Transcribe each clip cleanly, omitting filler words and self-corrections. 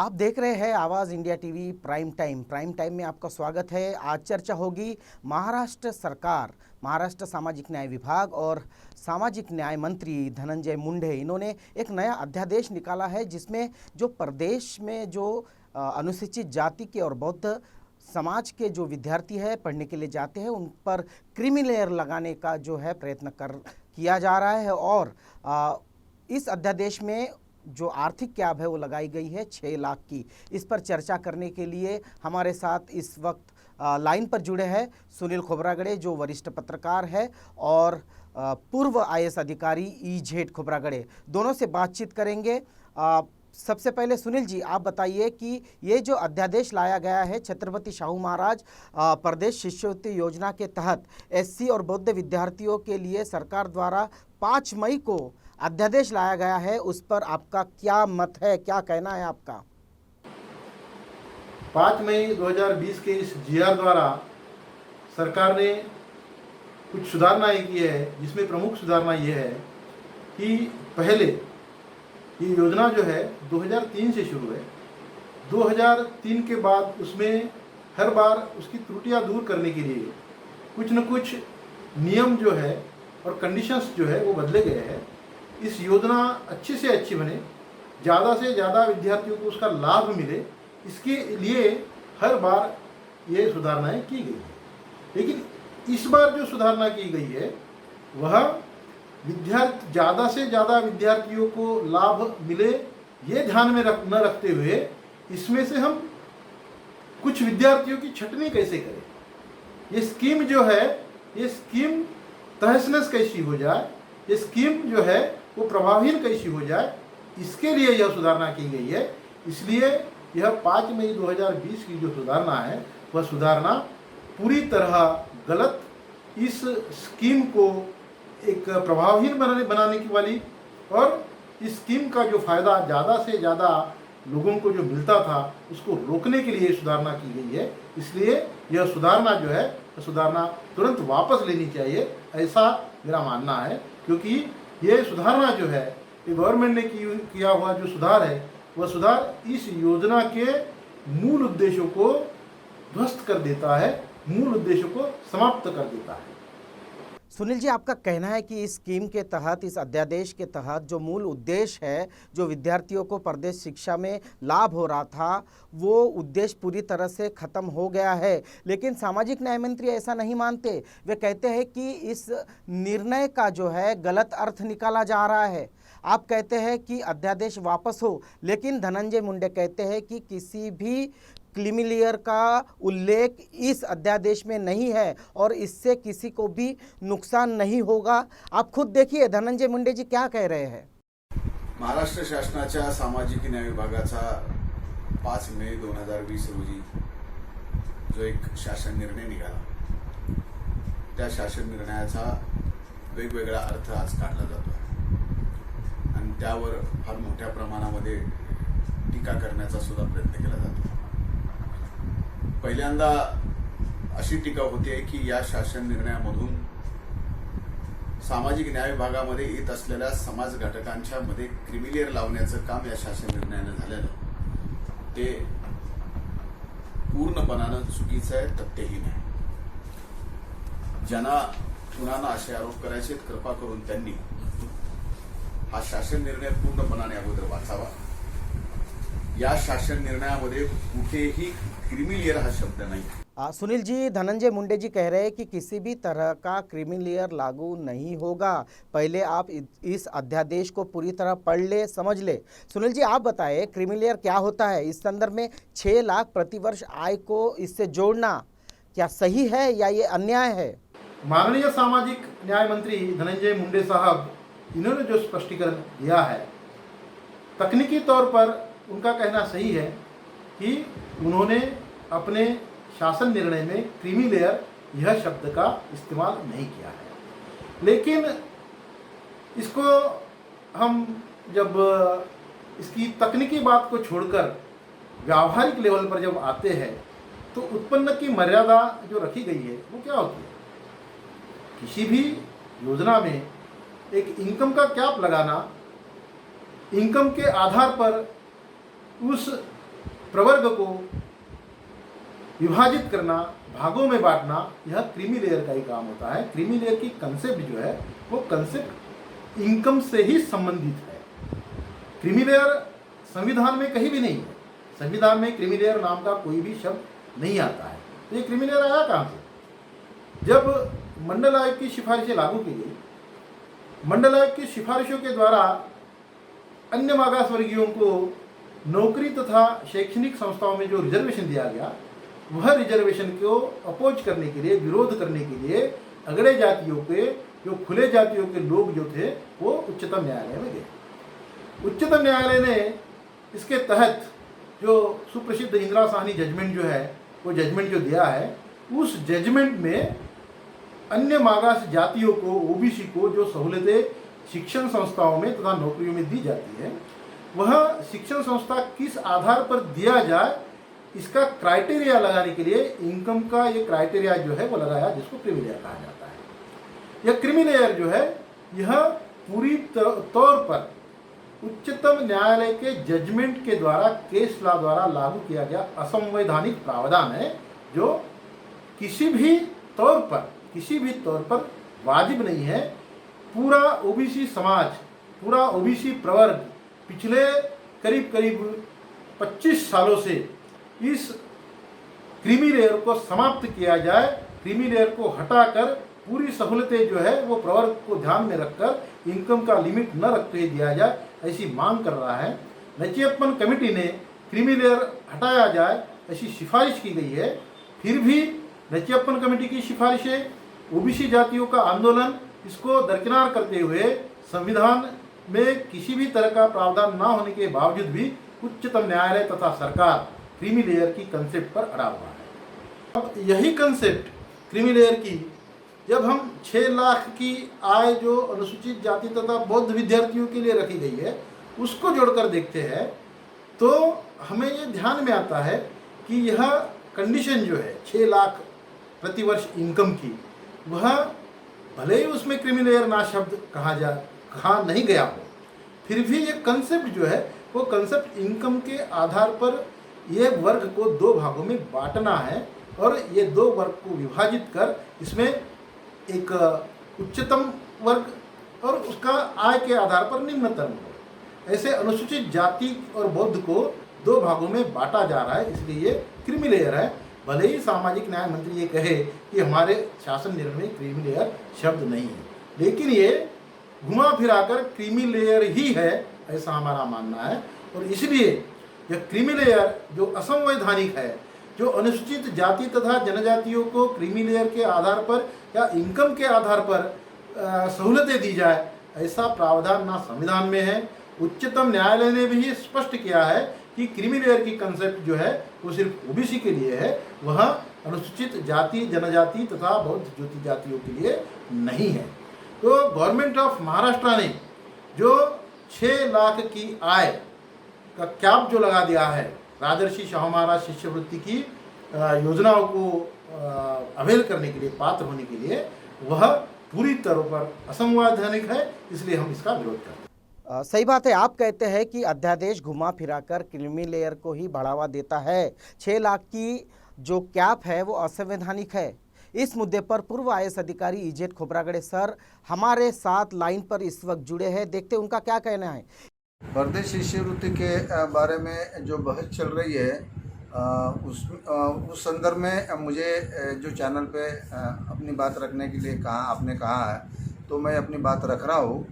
आप देख रहे हैं आवाज़ इंडिया टीवी प्राइम टाइम में आपका स्वागत है। आज चर्चा होगी महाराष्ट्र सरकार, महाराष्ट्र सामाजिक न्याय विभाग और सामाजिक न्याय मंत्री धनंजय मुंडे, इन्होंने एक नया अध्यादेश निकाला है जिसमें जो प्रदेश में जो अनुसूचित जाति के और बौद्ध समाज के जो विद्यार्थी है पढ़ने के लिए जाते हैं उन पर क्रीमी लेयर लगाने का जो है प्रयत्न किया जा रहा है। और इस अध्यादेश में जो आर्थिक कैब है वो लगाई गई है 6 लाख की। इस पर चर्चा करने के लिए हमारे साथ इस वक्त लाइन पर जुड़े हैं सुनील खोब्रागड़े, जो वरिष्ठ पत्रकार है, और पूर्व आईएएस अधिकारी ई.जेड. खोब्रागड़े। दोनों से बातचीत करेंगे। सबसे पहले सुनील जी, आप बताइए कि ये जो अध्यादेश लाया गया है छत्रपति शाहू महाराज प्रदेश शिष्यवृत्ति योजना के तहत एससी और बौद्ध विद्यार्थियों के लिए सरकार द्वारा 5 मई को अध्यादेश लाया गया है, उस पर आपका क्या मत है, क्या कहना है आपका? 5 मई 2020 के इस जीआर द्वारा सरकार ने कुछ सुधारणाएं की है, जिसमें प्रमुख सुधारणा ये है कि पहले ये योजना जो है 2003 से शुरू है। 2003 के बाद उसमें हर बार उसकी त्रुटियां दूर करने के लिए कुछ न कुछ नियम जो है और कंडीशंस जो है वो बदले गए हैं। इस योजना अच्छी से अच्छी बने, ज़्यादा से ज़्यादा विद्यार्थियों को उसका लाभ मिले, इसके लिए हर बार ये सुधारणाएं की गई है। लेकिन इस बार जो सुधारणा की गई है वह ज़्यादा से ज़्यादा विद्यार्थियों को लाभ मिले ये ध्यान में न रखते हुए इसमें से हम कुछ विद्यार्थियों की छटनी कैसे करें, ये स्कीम जो है ये स्कीम तहस-नहस कैसी हो जाए, ये स्कीम जो है वो प्रभावहीन कैसी हो जाए, इसके लिए यह सुधारणा की गई है। इसलिए यह 5 मई 2020 की जो सुधारणा है वह सुधारणा पूरी तरह गलत, इस स्कीम को एक प्रभावहीन बनाने की वाली, और इस स्कीम का जो फ़ायदा ज़्यादा से ज़्यादा लोगों को जो मिलता था उसको रोकने के लिए सुधारणा की गई है। इसलिए यह सुधारणा जो है सुधारणा तुरंत वापस लेनी चाहिए, ऐसा मेरा मानना है। क्योंकि ये सुधारणा जो है ये गवर्नमेंट ने किया हुआ जो सुधार है वह सुधार इस योजना के मूल उद्देश्यों को ध्वस्त कर देता है, मूल उद्देश्यों को समाप्त कर देता है। सुनील जी, आपका कहना है कि इस स्कीम के तहत, इस अध्यादेश के तहत जो मूल उद्देश्य है, जो विद्यार्थियों को प्रदेश शिक्षा में लाभ हो रहा था, वो उद्देश्य पूरी तरह से ख़त्म हो गया है। लेकिन सामाजिक न्याय मंत्री ऐसा नहीं मानते। वे कहते हैं कि इस निर्णय का जो है गलत अर्थ निकाला जा रहा है। आप कहते हैं कि अध्यादेश वापस हो, लेकिन धनंजय मुंडे कहते हैं कि किसी भी क्रीमी लेयर का उल्लेख इस अध्यादेश में नहीं है और इससे किसी को भी नुकसान नहीं होगा। आप खुद देखिए धनंजय मुंडे जी क्या कह रहे हैं। महाराष्ट्र शासनाच्या सामाजिक न्याय विभागाचा 5 मे 2020 रोजी जो एक शासन निर्णय निघाला, त्या शासन निर्णयाचा वेगवेगळा अर्थ आज काढला जातो आणि त्यावर फार मोठ्या प्रमाणामध्ये टीका करण्याचा सुद्धा प्रयत्न केला जातो। पहिल्यांदा अशी टीका होते की या शासन निर्णयामधून सामाजिक न्याय विभागामध्ये येत असलेल्या समाज घटकांच्या मध्ये क्रीमी लेयर लावण्याचं काम या शासन निर्णयाने झालेलं ते पूर्णपणाने चुकीचं आहे, तथ्यहीन आहे। ज्यांना कुणाला असे आरोप करायचे कृपा करून त्यांनी हा शासन निर्णय पूर्णपणाने अगोदर वाचावा। या शासन निर्णयामध्ये कुठेही क्रीमी लेयर हा शब्द नहीं। सुनील जी, धनंजय मुंडे जी कह रहे हैं कि किसी भी तरह का क्रीमी लेयर लागू नहीं होगा। पहले आप इस अध्यादेश को पूरी तरह पढ़ ले, समझ ले। सुनील जी, आप बताएं क्रीमी लेयर क्या होता है? इस संदर्भ में 6 लाख प्रतिवर्ष आय को इससे जोड़ना क्या सही है या ये अन्याय है? माननीय सामाजिक न्याय मंत्री धनंजय मुंडे साहब, इन्होंने जो स्पष्टीकरण दिया है, तकनीकी तौर पर उनका कहना सही है कि उन्होंने अपने शासन निर्णय में क्रीमी लेयर यह शब्द का इस्तेमाल नहीं किया है। लेकिन इसको हम जब इसकी तकनीकी बात को छोड़कर व्यावहारिक लेवल पर जब आते हैं तो उत्पन्न की मर्यादा जो रखी गई है वो क्या होती है? किसी भी योजना में एक इनकम का कैप लगाना, इनकम के आधार पर उस प्रवर्ग को विभाजित करना, भागों में बांटना, यह क्रीमी लेयर का ही काम होता है। क्रीमी लेयर की कंसेप्ट जो है वो कंसेप्ट इनकम से ही संबंधित है। क्रीमी लेयर संविधान में कहीं भी नहीं है। संविधान में क्रीमी लेयर नाम का कोई भी शब्द नहीं आता है। तो ये क्रीमी लेयर आया कहाँ से? जब मंडल आयोग की सिफारिशें लागू की गई, मंडल आयोग की सिफारिशों के द्वारा अन्य मागास वर्गीयों को नौकरी तथा शैक्षणिक संस्थाओं में जो रिजर्वेशन दिया गया, वह रिजर्वेशन को अपोज करने के लिए, विरोध करने के लिए अगड़े जातियों के, जो खुले जातियों के लोग जो थे, वो उच्चतम न्यायालय में गए। उच्चतम न्यायालय ने इसके तहत जो सुप्रसिद्ध इंदिरा साहनी जजमेंट जो है, वो जजमेंट जो दिया है, उस जजमेंट में अन्य मागास जातियों को, ओबीसी को जो सहूलतें शिक्षण संस्थाओं में तथा नौकरियों में दी जाती है, वह शिक्षण संस्था किस आधार पर दिया जाए, इसका क्राइटेरिया लगाने के लिए इनकम का ये क्राइटेरिया जो है वो लगाया, जिसको क्रीमी लेयर कहा जाता है। यह क्रीमी लेयर जो है, यह पूरी तौर पर उच्चतम न्यायालय के जजमेंट के द्वारा, केस लॉ द्वारा लागू किया गया असंवैधानिक प्रावधान है, जो किसी भी तौर पर वाजिब नहीं है। पूरा ओबीसी समाज, पूरा ओबीसी प्रवर्ग पिछले करीब 25 सालों से इस क्रीमी लेयर को समाप्त किया जाए, क्रीमी लेयर को हटाकर पूरी सहूलतें जो है वो प्रवर्ग को ध्यान में रखकर इनकम का लिमिट न रखते हुए दिया जाए, ऐसी मांग कर रहा है। नचियप्पन कमेटी ने क्रीमी लेयर हटाया जाए ऐसी सिफारिश की गई है। फिर भी नचियप्पन कमेटी की सिफारिशें, ओबीसी जातियों का आंदोलन, इसको दरकिनार करते हुए संविधान में किसी भी तरह का प्रावधान न होने के बावजूद भी उच्चतम न्यायालय तथा सरकार क्रीमी लेयर की कंसेप्ट पर अड़ा हुआ है। अब यही कंसेप्ट क्रीमी लेयर की जब हम 6 लाख की आय जो अनुसूचित जाति तथा बौद्ध विद्यार्थियों के लिए रखी गई है, उसको जोड़कर देखते हैं, तो हमें ये ध्यान में आता है कि यह कंडीशन जो है 6 लाख प्रतिवर्ष इनकम की, वह भले ही उसमें क्रीमी लेयर ना शब्द कहा नहीं गया हो, फिर भी ये कंसेप्ट जो है वो कंसेप्ट इनकम के आधार पर ये वर्ग को 2 भागों में बांटना है, और ये 2 वर्ग को विभाजित कर इसमें एक उच्चतम वर्ग और उसका आय के आधार पर निम्नतम वर्ग, ऐसे अनुसूचित जाति और बौद्ध को 2 भागों में बांटा जा रहा है। इसलिए ये क्रीमी लेयर है। भले ही सामाजिक न्याय मंत्री ये कहे कि हमारे शासन निर्णय में क्रीमी लेयर शब्द नहीं है, लेकिन ये घुमा फिराकर क्रीमी लेयर ही है, ऐसा हमारा मानना है। और इसलिए यह क्रीमी लेयर जो असंवैधानिक है, जो अनुसूचित जाति तथा जनजातियों को क्रीमी लेयर के आधार पर या इनकम के आधार पर सहूलतें दी जाए, ऐसा प्रावधान ना संविधान में है। उच्चतम न्यायालय ने भी स्पष्ट किया है कि क्रीमी लेयर की कंसेप्ट जो है वो सिर्फ ओबीसी के लिए है, वह अनुसूचित जाति, जनजाति तथा बौद्ध ज्योति जातियों के लिए नहीं है। तो गवर्नमेंट ऑफ महाराष्ट्र ने जो 6 लाख की आय का कैप जो लगा दिया है, राजर्षि शाहू महाराज शिष्यवृत्ति की योजनाओं को अवेल करने के लिए, पात्र होने के लिए, वह पूरी तरह पर असंवैधानिक है। इसलिए हम इसका विरोध करते हैं। सही बात है। आप कहते हैं कि अध्यादेश घुमा फिराकर क्रीमी लेयर को ही बढ़ावा देता है। 6 लाख की जो कैप है वो असंवैधानिक है। इस मुद्दे पर पूर्व आईएएस अधिकारी इजेट खोब्रागड़े सर हमारे साथ लाइन पर इस वक्त जुड़े हैं। देखते उनका क्या कहना है। परदेश शिष्यवृत्ति के बारे में जो बहस चल रही है, उस संदर्भ में मुझे जो चैनल पे अपनी बात रखने के लिए आपने कहा है, तो मैं अपनी बात रख रहा हूँ।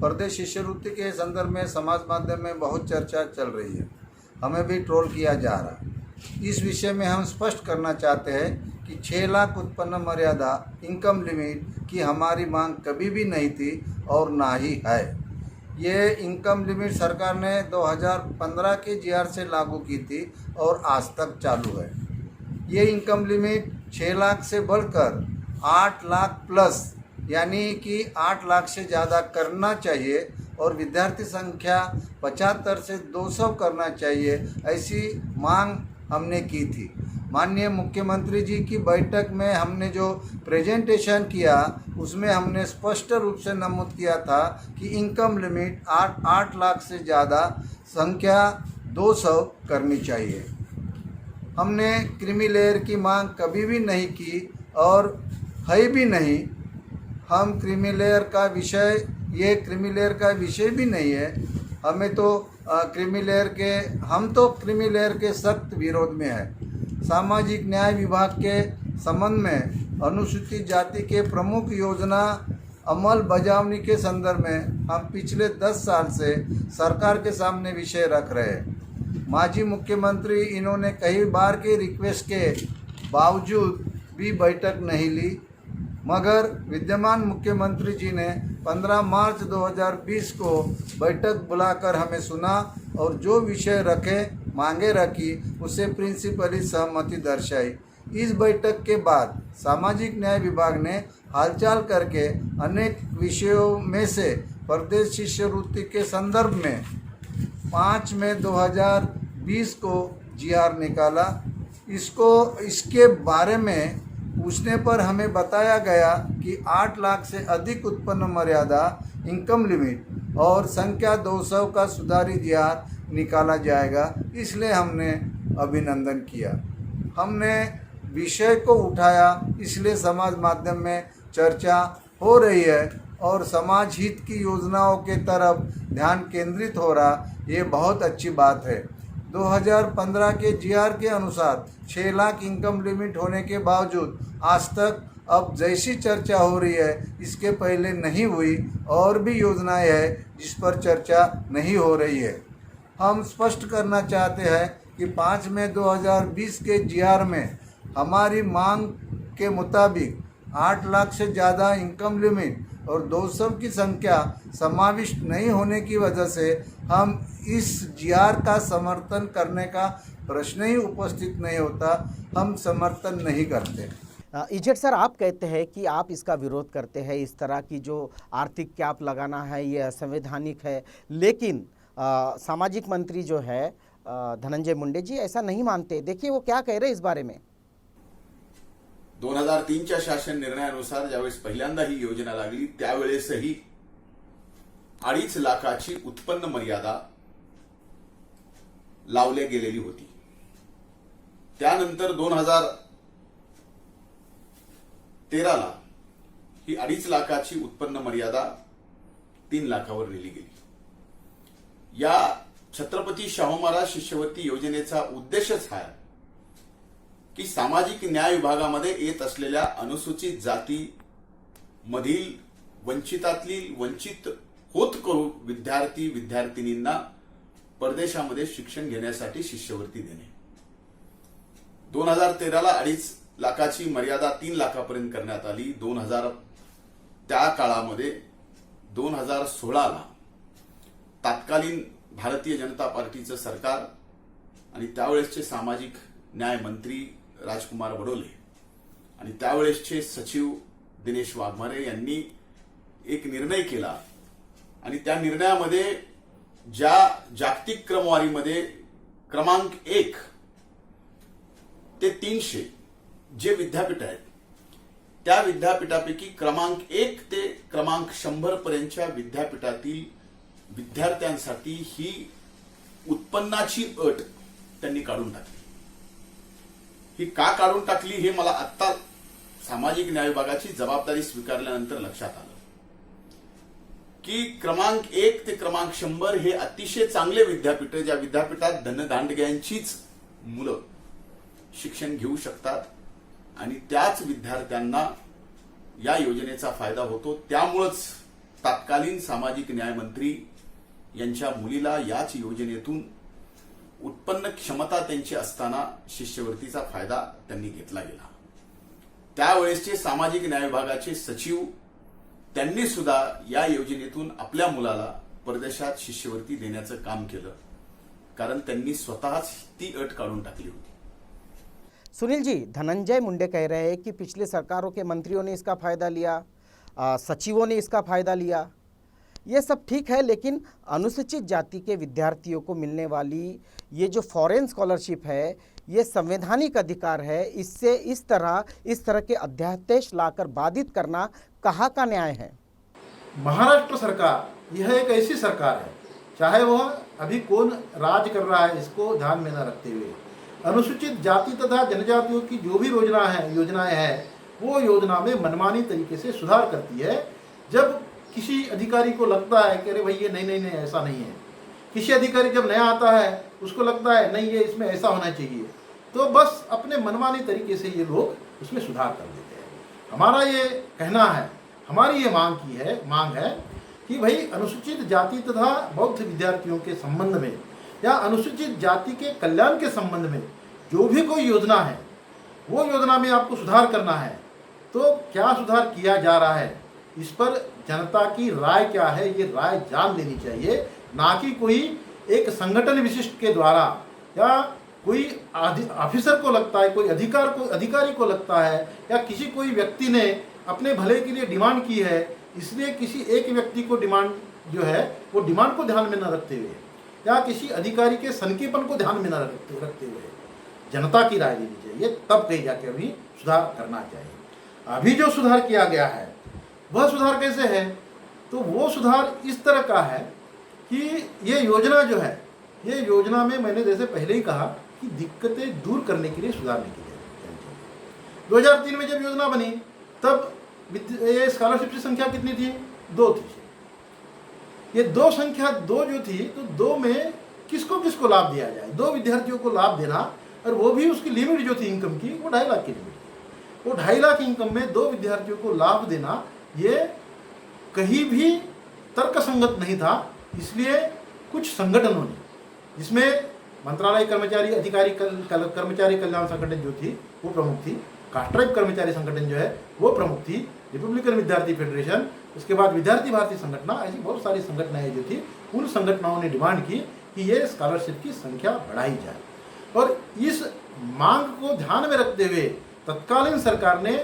परदेश शिष्यवृत्ति के संदर्भ में समाज माध्यम में बहुत चर्चा चल रही है, हमें भी ट्रोल किया जा रहा है। इस विषय में हम स्पष्ट करना चाहते हैं कि 6 लाख उत्पन्न मर्यादा इनकम लिमिट की हमारी मांग कभी भी नहीं थी और ना ही है। ये इनकम लिमिट सरकार ने 2015 के जीआर से लागू की थी और आज तक चालू है। ये इनकम लिमिट 6 लाख से बढ़कर 8 लाख प्लस, यानी कि 8 लाख से ज़्यादा करना चाहिए, और विद्यार्थी संख्या 75 से 200 करना चाहिए, ऐसी मांग हमने की थी। माननीय मुख्यमंत्री जी की बैठक में हमने जो प्रेजेंटेशन किया, उसमें हमने स्पष्ट रूप से नमूद किया था कि इनकम लिमिट 8 लाख से ज़्यादा, संख्या 200 करनी चाहिए। हमने क्रीमी लेयर की मांग कभी भी नहीं की और है भी नहीं। हम क्रीमी लेयर का विषय, ये क्रीमी लेयर का विषय भी नहीं है। हमें तो हम तो क्रीमी लेयर के सख्त विरोध में है। सामाजिक न्याय विभाग के संबंध में अनुसूचित जाति के प्रमुख योजना अमल बजावनी के संदर्भ में हम पिछले 10 साल से सरकार के सामने विषय रख रहे हैं। माजी मुख्यमंत्री इन्होंने कई बार के रिक्वेस्ट के बावजूद भी बैठक नहीं ली, मगर विद्यमान मुख्यमंत्री जी ने 15 मार्च 2020 को बैठक बुलाकर हमें सुना और जो विषय रखे, मांगे रखी, उसे प्रिंसिपली सहमति दर्शाई। इस बैठक के बाद सामाजिक न्याय विभाग ने हालचाल करके अनेक विषयों में से प्रदेश शिष्यवृत्ति के संदर्भ में 5 मई 2020 को जीआर निकाला। इसके बारे में पूछने पर हमें बताया गया कि 8 लाख से अधिक उत्पन्न मर्यादा इनकम लिमिट और संख्या 200 का सुधारित जीआर निकाला जाएगा। इसलिए हमने अभिनंदन किया। हमने विषय को उठाया, इसलिए समाज माध्यम में चर्चा हो रही है और समाज हित की योजनाओं के तरफ ध्यान केंद्रित हो रहा, ये बहुत अच्छी बात है। 2015 के जीआर के अनुसार 6 लाख इनकम लिमिट होने के बावजूद आज तक अब जैसी चर्चा हो रही है, इसके पहले नहीं हुई। और भी योजनाएं हैं जिस पर चर्चा नहीं हो रही है। हम स्पष्ट करना चाहते हैं कि 5 मई 2020 के जीआर में हमारी मांग के मुताबिक 8 लाख से ज़्यादा इनकम लिमिट और 200 की संख्या समाविष्ट नहीं होने की वजह से हम इस जीआर का समर्थन करने का प्रश्न ही उपस्थित नहीं होता। हम समर्थन नहीं करते। इजेट सर, आप कहते हैं कि आप इसका विरोध करते हैं, इस तरह की जो आर्थिक कैप लगाना है ये असंवैधानिक है, लेकिन सामाजिक मंत्री जो है धनंजय मुंडे जी ऐसा नहीं मानते। देखिए वो क्या कह रहे हैं इस बारे में। 2003च्या शासन निर्णयानुसार ज्यावेळेस पहिल्यांदा ही योजना लागली त्यावेळेसही 2.5 लाखाची उत्पन्न मर्यादा लावली गेलेली होती। त्यानंतर 2013ला ही 2.5 लाखाची उत्पन्न मर्यादा 3 लाखावर नेली गेली। या छत्रपती शाहू महाराज शिष्यवृत्ती योजनेचा उद्देशच हा की सामाजिक न्याय विभागामध्ये येत असलेल्या अनुसूचित जाती मधील वंचित होत करू विद्यार्थी विद्यार्थिनींना परदेशामध्ये शिक्षण घेण्यासाठी शिष्यवृत्ती देणे। 2013ला 2.5 लाखाची मर्यादा 3 लाखापर्यंत करण्यात आली। त्या काळामध्ये 2016ला तत्कालीन भारतीय जनता पार्टीचं सरकार आणि त्यावेळेसचे सामाजिक न्याय मंत्री राजकुमार बडोले आणि त्यावेळेसचे सचिव दिनेश वाघमारे यांनी एक निर्णय केला आणि त्या निर्णयामध्ये ज्या जागतिक क्रमवारीमध्ये क्रमांक 1 ते 300 जे विद्यापीठ आहेत त्या विद्यापीठापैकी क्रमांक 1 ते क्रमांक 100 पर्यंतच्या विद्यापीठातील विद्यार्थ्यांसाठी ही उत्पन्नाची अट त्यांनी काढून टाकली। ही का काढून टाकली हे मला आता सामाजिक न्याय विभागाची जबाबदारी स्वीकारल्यानंतर लक्षात आलं की क्रमांक 1 ते क्रमांक 100 हे अतिशय चांगले विद्यापीठ, ज्या विद्यापीठात धनदांडग्यांचीच मुलं शिक्षण घेऊ शकतात आणि त्याच विद्यार्थ्यांना या योजनेचा फायदा होतो। त्यामुळेच तत्कालीन सामाजिक न्याय मंत्री यांच्या मुलीला याच योजनेतून उत्पन्न क्षमता त्यांची असताना शिष्यवृत्तीचा फायदा त्यांनी घेतला गेला। त्यावेळेसचे सामाजिक न्याय विभागाचे सचिव त्यांनी सुद्धा या योजनेतून आपल्या मुलाला परदेशात शिष्यवृत्ती देण्याचं काम केलं, कारण त्यांनी स्वतःच ती अट काढून टाकली होती। सुनील जी, धनंजय मुंडे कह रहे हैं कि पिछले सरकारों के मंत्रियों ने इसका फ़ायदा लिया, सचिवों ने इसका फ़ायदा लिया, ये सब ठीक है, लेकिन अनुसूचित जाति के विद्यार्थियों को मिलने वाली ये जो फॉरेन स्कॉलरशिप है ये संवैधानिक अधिकार है। इससे इस तरह के अध्यादेश लाकर बाधित करना कहाँ का न्याय है? महाराष्ट्र सरकार यह एक ऐसी सरकार है, चाहे वह अभी कौन राज कर रहा है इसको ध्यान में न रखते हुए, अनुसूचित जाति तथा जनजातियों की जो भी योजनाएं हैं वो योजना में मनमानी तरीके से सुधार करती है। जब किसी अधिकारी को लगता है कि अरे भाई ये नहीं ऐसा नहीं है, किसी अधिकारी जब नया आता है उसको लगता है नहीं ये इसमें ऐसा होना चाहिए, तो बस अपने मनमानी तरीके से ये लोग उसमें सुधार कर देते हैं। हमारा ये कहना है, हमारी ये मांग है कि भाई अनुसूचित जाति तथा बौद्ध विद्यार्थियों के संबंध में या अनुसूचित जाति के कल्याण के संबंध में जो भी कोई योजना है वो योजना में आपको सुधार करना है, तो क्या सुधार किया जा रहा है इस पर जनता की राय क्या है ये राय जान लेनी चाहिए, ना कि कोई एक संगठन विशिष्ट के द्वारा या कोई ऑफिसर को लगता है, कोई अधिकारी को लगता है या किसी कोई व्यक्ति ने अपने भले के लिए डिमांड की है, इसलिए किसी एक व्यक्ति को डिमांड जो है वो डिमांड को ध्यान में न रखते हुए या किसी अधिकारी के सनकीपन को ध्यान में न रखते हुए जनता की राय लेनी चाहिए, तब कहीं जाके अभी सुधार करना चाहिए। अभी जो सुधार किया गया है वह सुधार कैसे है, तो वो सुधार इस तरह का है कि ये योजना जो है, ये योजना में मैंने जैसे पहले ही कहा कि दिक्कतें दूर करने के लिए सुधारने के लिए 2003 में जब योजना बनी तब ये स्कॉलरशिप की संख्या कितनी थी, 2 थी। ये 2 संख्या 2 जो थी, तो 2 में किसको किसको लाभ दिया जाए, 2 विद्यार्थियों को लाभ देना, और वो भी उसकी लिमिट जो थी इनकम की वो 2.5 लाख की लिमिट थी। वो 2.5 लाख इनकम में 2 विद्यार्थियों को लाभ देना ये कहीं भी तर्कसंगत नहीं था। इसलिए कुछ संगठनों ने, जिसमें मंत्रालय कर्मचारी अधिकारी कर्मचारी कल्याण संगठन जो थी वो प्रमुख थी, कास्ट्राइब कर्मचारी संगठन जो है वो प्रमुख थी, रिपब्लिकन विद्यार्थी फेडरेशन, उसके बाद विद्यार्थी भारती संगठन, ऐसी बहुत सारी संगठनाएं जो थी, उन संगठनों ने डिमांड की कि ये स्कॉलरशिप की संख्या बढ़ाई जाए। और इस मांग को ध्यान में रखते हुए तत्कालीन सरकार ने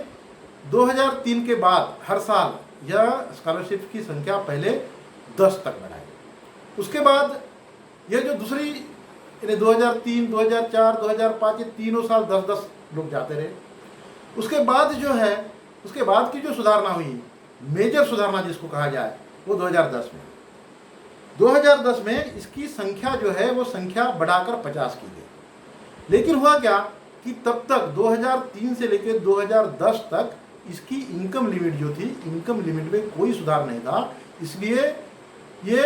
2003 के बाद हर साल यह स्कॉलरशिप की संख्या पहले 10 तक बढ़ाई। उसके बाद यह जो दूसरी 2003, 2004, 2005 ये तीनों साल 10-10 लोग जाते रहे। उसके बाद जो है, उसके बाद की जो सुधारना हुई, मेजर सुधारना जिसको कहा जाए, वो 2010 में 2010 में इसकी संख्या जो है वो संख्या बढ़ाकर 50 की गई। लेकिन हुआ क्या कि तब तक 2003 से लेकर 2010 तक इसकी इनकम लिमिट जो थी, इनकम लिमिट में कोई सुधार नहीं था। इसलिए ये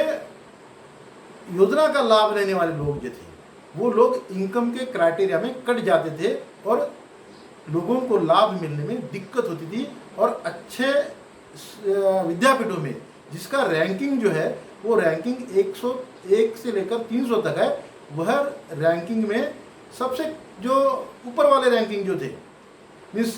योजना का लाभ लेने वाले लोग जो थे वो लोग इनकम के क्राइटेरिया में कट जाते थे और लोगों को लाभ मिलने में दिक्कत होती थी। और अच्छे विद्यापीठों में जिसका रैंकिंग जो है वो रैंकिंग 101 से लेकर 300 तक है, वह रैंकिंग में सबसे जो ऊपर वाले रैंकिंग जो थे, मीन्स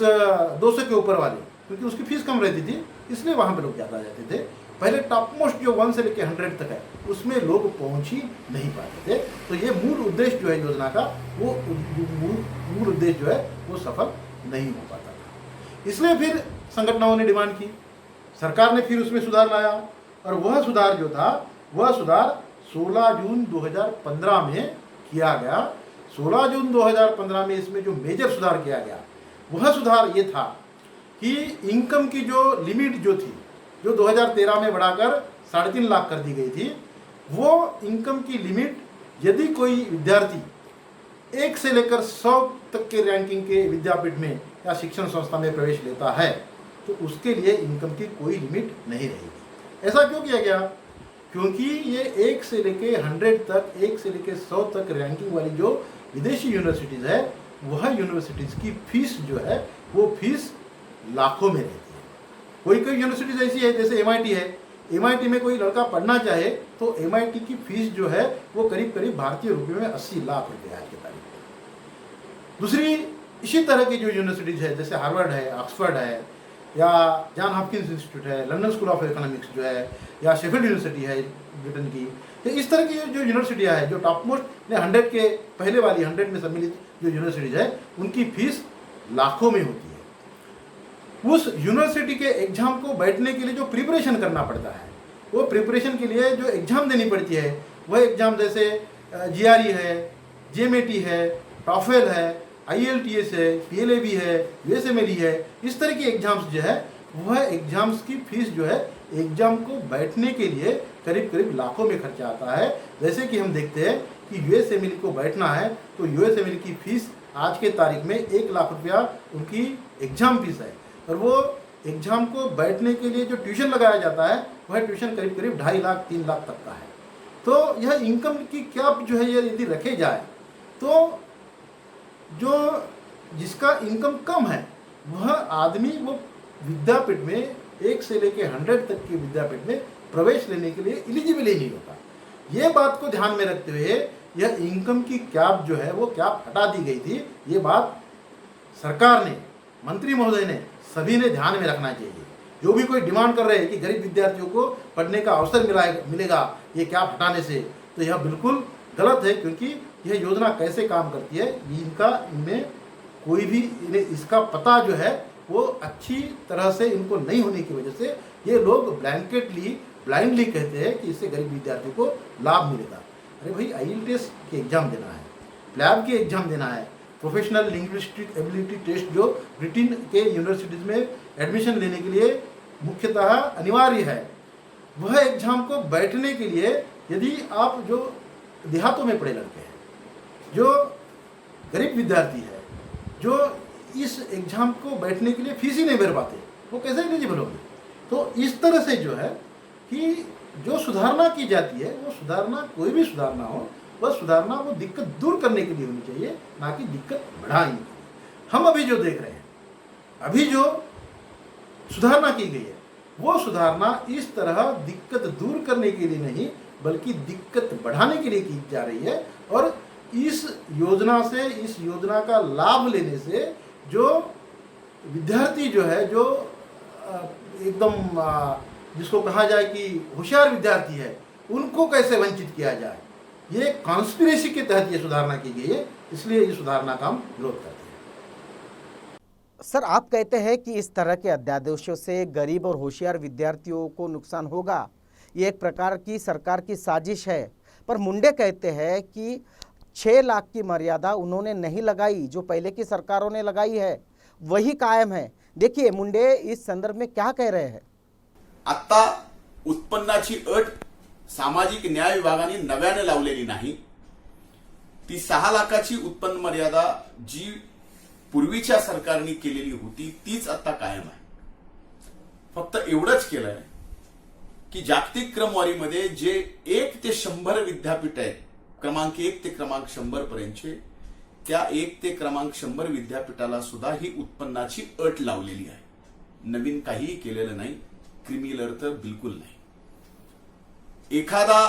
200 के ऊपर वाले, क्योंकि उसकी फीस कम रहती थी इसलिए वहाँ पे लोग ज़्यादा जाते थे। पहले टॉप मोस्ट जो 1 से लेकर 100 तक है उसमें लोग पहुँच ही नहीं पाते थे। तो ये मूल उद्देश्य जो है योजना का, वो मूल उद्देश्य जो है वो सफल नहीं हो पाता था। इसलिए फिर संगठनों ने डिमांड की, सरकार ने फिर उसमें सुधार लाया, और वह सुधार जो था वह सुधार 16 जून 2015 में किया गया। 16 जून 2015 में इसमें जो मेजर सुधार किया गया वह सुधार ये था कि इनकम की जो लिमिट जो थी, जो 2013 में बढ़ाकर 3.5 लाख कर दी गई थी, वो इनकम की लिमिट यदि कोई विद्यार्थी 1 से लेकर 100 तक के रैंकिंग के विद्यापीठ में या शिक्षण संस्था में प्रवेश लेता है तो उसके लिए इनकम की कोई लिमिट नहीं रहेगी। ऐसा क्यों किया गया? क्योंकि ये 1 से लेके 100 तक, 1 से लेके 100 तक रैंकिंग वाली जो विदेशी यूनिवर्सिटीज़ है, वह यूनिवर्सिटीज़ की फीस जो है वो फीस लाखों में रहती है। कोई कोई यूनिवर्सिटीज़ ऐसी है जैसे MIT है, MIT में कोई लड़का पढ़ना चाहे तो MIT की फीस जो है वो करीब करीब भारतीय रुपये में 80 लाख रुपये आज की तारीख में। दूसरी इसी तरह की जो यूनिवर्सिटीज़ है जैसे हार्वर्ड है, ऑक्सफर्ड है, या जॉन हॉपकिंस इंस्टीट्यूट है, लंदन स्कूल ऑफ इकोनॉमिक्स जो है, या शेफील्ड यूनिवर्सिटी है ब्रिटेन की, तो इस तरह की जो यूनिवर्सिटियाँ हैं जो टॉप मोस्ट 100 के पहले वाली 100 में सम्मिलित जो यूनिवर्सिटीज़ है उनकी फीस लाखों में होती है। उस यूनिवर्सिटी के एग्जाम को बैठने के लिए जो प्रिपरेशन करना पड़ता है, वो प्रिपरेशन के लिए जो एग्ज़ाम देनी पड़ती है, वह एग्ज़ाम जैसे GRE है, JMAT है, TOEFL है, IELTS है, PLAB है, USMLE है, इस तरह के एग्जाम्स जो है वह एग्जाम्स की फीस जो है, एग्जाम को बैठने के लिए करीब करीब लाखों में खर्चा आता है। जैसे कि हम देखते हैं कि यूएसएमएल को बैठना है तो यूएसएमएल की फीस आज के तारीख में 1 लाख रुपया उनकी एग्जाम फीस है, और वो एग्जाम को बैठने के लिए जो ट्यूशन लगाया जाता है वह ट्यूशन करीब करीब 2.5 लाख 3 लाख तक का है। तो यह इनकम की क्या जो है ये यदि रखे जाए तो जो जिसका इनकम कम है वह आदमी वो विद्यापीठ में 1 से लेकर 100 तक के विद्यापीठ में प्रवेश लेने के लिए एलिजिबल ही नहीं होता। ये बात को ध्यान में रखते हुए यह इनकम की कैप जो है वो कैप हटा दी गई थी। ये बात सरकार ने, मंत्री महोदय ने, सभी ने ध्यान में रखना चाहिए। जो भी कोई डिमांड कर रहे हैं कि गरीब विद्यार्थियों को पढ़ने का अवसर मिलेगा ये कैप हटाने से, तो यह बिल्कुल गलत है, क्योंकि यह योजना कैसे काम करती है इनमें कोई भी इसका पता जो है वो अच्छी तरह से इनको नहीं होने की वजह से ये लोग ब्लाइंडली कहते हैं कि इससे गरीब विद्यार्थियों को लाभ मिलेगा। अरे भाई, IELTS की एग्जाम देना है, प्लैब की एग्जाम देना है, प्रोफेशनल लिंग्विस्टिक एबिलिटी टेस्ट जो ब्रिटेन के यूनिवर्सिटीज़ में एडमिशन लेने के लिए मुख्यतः अनिवार्य है, वह एग्जाम को बैठने के लिए यदि आप जो देहातों में पढ़े लड़के हैं, जो गरीब विद्यार्थी है, जो इस एग्जाम को बैठने के लिए फीस ही नहीं भर पाते, वो कैसे एलिजिबल होंगे। तो इस तरह से जो है कि जो सुधारना की जाती है वो सुधारना, कोई भी सुधारना हो, वह सुधारना वो दिक्कत दूर करने के लिए होनी चाहिए, ना कि दिक्कत बढ़ाने के लिए। हम अभी जो देख रहे हैं, अभी जो सुधारना की गई है वो सुधारना इस तरह दिक्कत दूर करने के लिए नहीं बल्कि दिक्कत बढ़ाने के लिए की जा रही है। और इस योजना से, इस योजना का लाभ लेने से जो विद्यार्थी जो है, जो एकदम जिसको कहा जाए कि होशियार विद्यार्थी है, उनको कैसे वंचित किया जाए, ये कॉन्स्पिरेसी के तहत ये सुधारना की गई है, इसलिए ये सुधारना का हम विरोध करते हैं। सर, आप कहते हैं कि इस तरह के अध्यादेशों से गरीब और होशियार विद्यार्थियों को नुकसान होगा, ये एक प्रकार की सरकार की साजिश है। पर मुंडे कहते हैं कि 6 लाख की मर्यादा उन्होंने नहीं लगाई, जो पहले की सरकारों ने लगाई है वही कायम है। देखिए मुंडे इस संदर्भ में क्या कह रहे हैं। आता उत्पन्नाची अट सामाजिक न्याय विभागाने नव्याने लावलेली नाही। ती 6 लाखाची उत्पन्न मर्यादा जी पूर्वीच्या सरकारने केलेली होती तीच आता कायम आहे। फक्त एवढंच केलंय की जागतिक क्रमवारीमध्ये जे 1 ते 100 विद्यापीठ आहेत, क्रमांक 1 ते क्रमांक 100 पर्यंतचे, त्या 1 ते क्रमांक 100 विद्यापीठाला सुद्धा ही उत्पन्नाची अट लावलेली आहे। नवीन काहीही केलेलं नाही, क्रिमिनल तर बिलकुल नाही। एखादा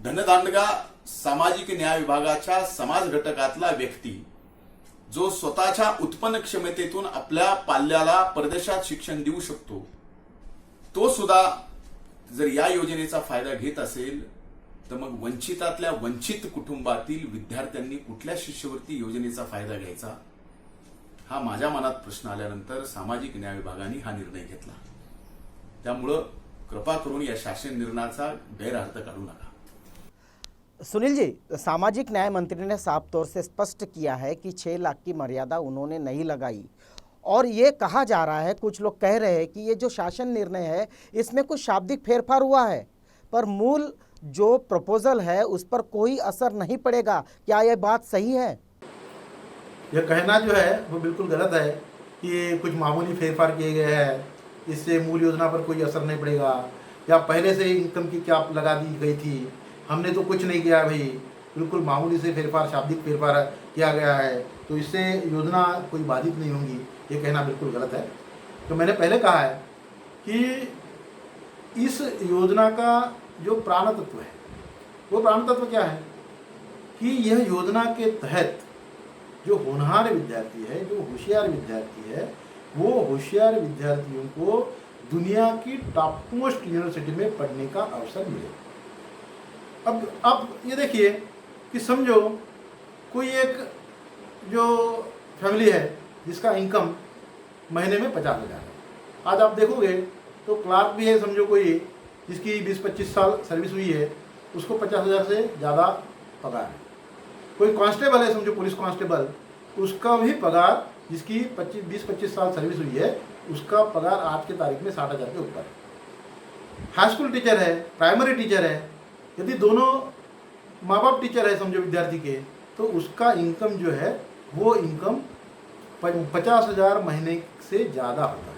धनदांडगा सामाजिक न्याय विभागाच्या समाज घटकातला व्यक्ती जो स्वतःच्या उत्पन्न क्षमतेतून आपल्या पाल्याला परदेशात शिक्षण देऊ शकतो, तो सुद्धा जर या योजनेचा फायदा घेत असेल तर मग वंचितातल्या वंचित कुटुंबातील विद्यार्थ्यांनी कुठल्या शिष्यवृत्ती योजनेचा फायदा घ्यायचा, हा माझ्या मनात प्रश्न आल्यानंतर सामाजिक न्याय विभागाने हा निर्णय घेतला। त्यामुळं कृपा करून या शासन निर्णयाचा गैरअर्थ काढू नका। सुनील जी, सामाजिक न्याय मंत्री ने साफ तौर से स्पष्ट किया है कि 6 लाख की मर्यादा उन्होंने नहीं लगाई, और ये कहा जा रहा है, कुछ लोग कह रहे हैं कि ये जो शासन निर्णय है इसमें कुछ शाब्दिक फेरफार हुआ है, पर मूल जो प्रपोजल है उस पर कोई असर नहीं पड़ेगा। क्या यह बात सही है? यह कहना जो है वो बिल्कुल गलत है कि कुछ मामूली फेरफार किए गए हैं, इससे मूल योजना पर कोई असर नहीं पड़ेगा, या पहले से इनकम की कैप लगा दी गई थी, हमने तो कुछ नहीं किया भाई, बिल्कुल मामूली से फेरफार, शाब्दिक फेरफार किया गया है, तो इससे योजना कोई बाधित नहीं होगी, ये कहना बिल्कुल गलत है। तो मैंने पहले कहा है कि इस योजना का जो प्राण तत्व है, वो प्राण तत्व क्या है कि यह योजना के तहत जो होनहार विद्यार्थी है, जो होशियार विद्यार्थी है, वो होशियार विद्यार्थियों को दुनिया की टॉप मोस्ट यूनिवर्सिटी में पढ़ने का अवसर मिले। अब ये देखिए कि समझो कोई एक जो फैमिली है जिसका इनकम महीने में 50,000 है। आज आप देखोगे तो क्लार्क भी है, समझो कोई जिसकी 20-25 साल सर्विस हुई है, उसको 50,000 से ज़्यादा पगार है। कोई कांस्टेबल है, समझो पुलिस कांस्टेबल, उसका भी पगार जिसकी 20-25 साल सर्विस हुई है उसका पगार आज के तारीख में 60,000 के ऊपर है। हाई स्कूल टीचर है, प्राइमरी टीचर है, यदि दोनों माँ बाप टीचर है समझो विद्यार्थी के, तो उसका इनकम जो है वो इनकम 50,000 महीने से ज़्यादा होता है।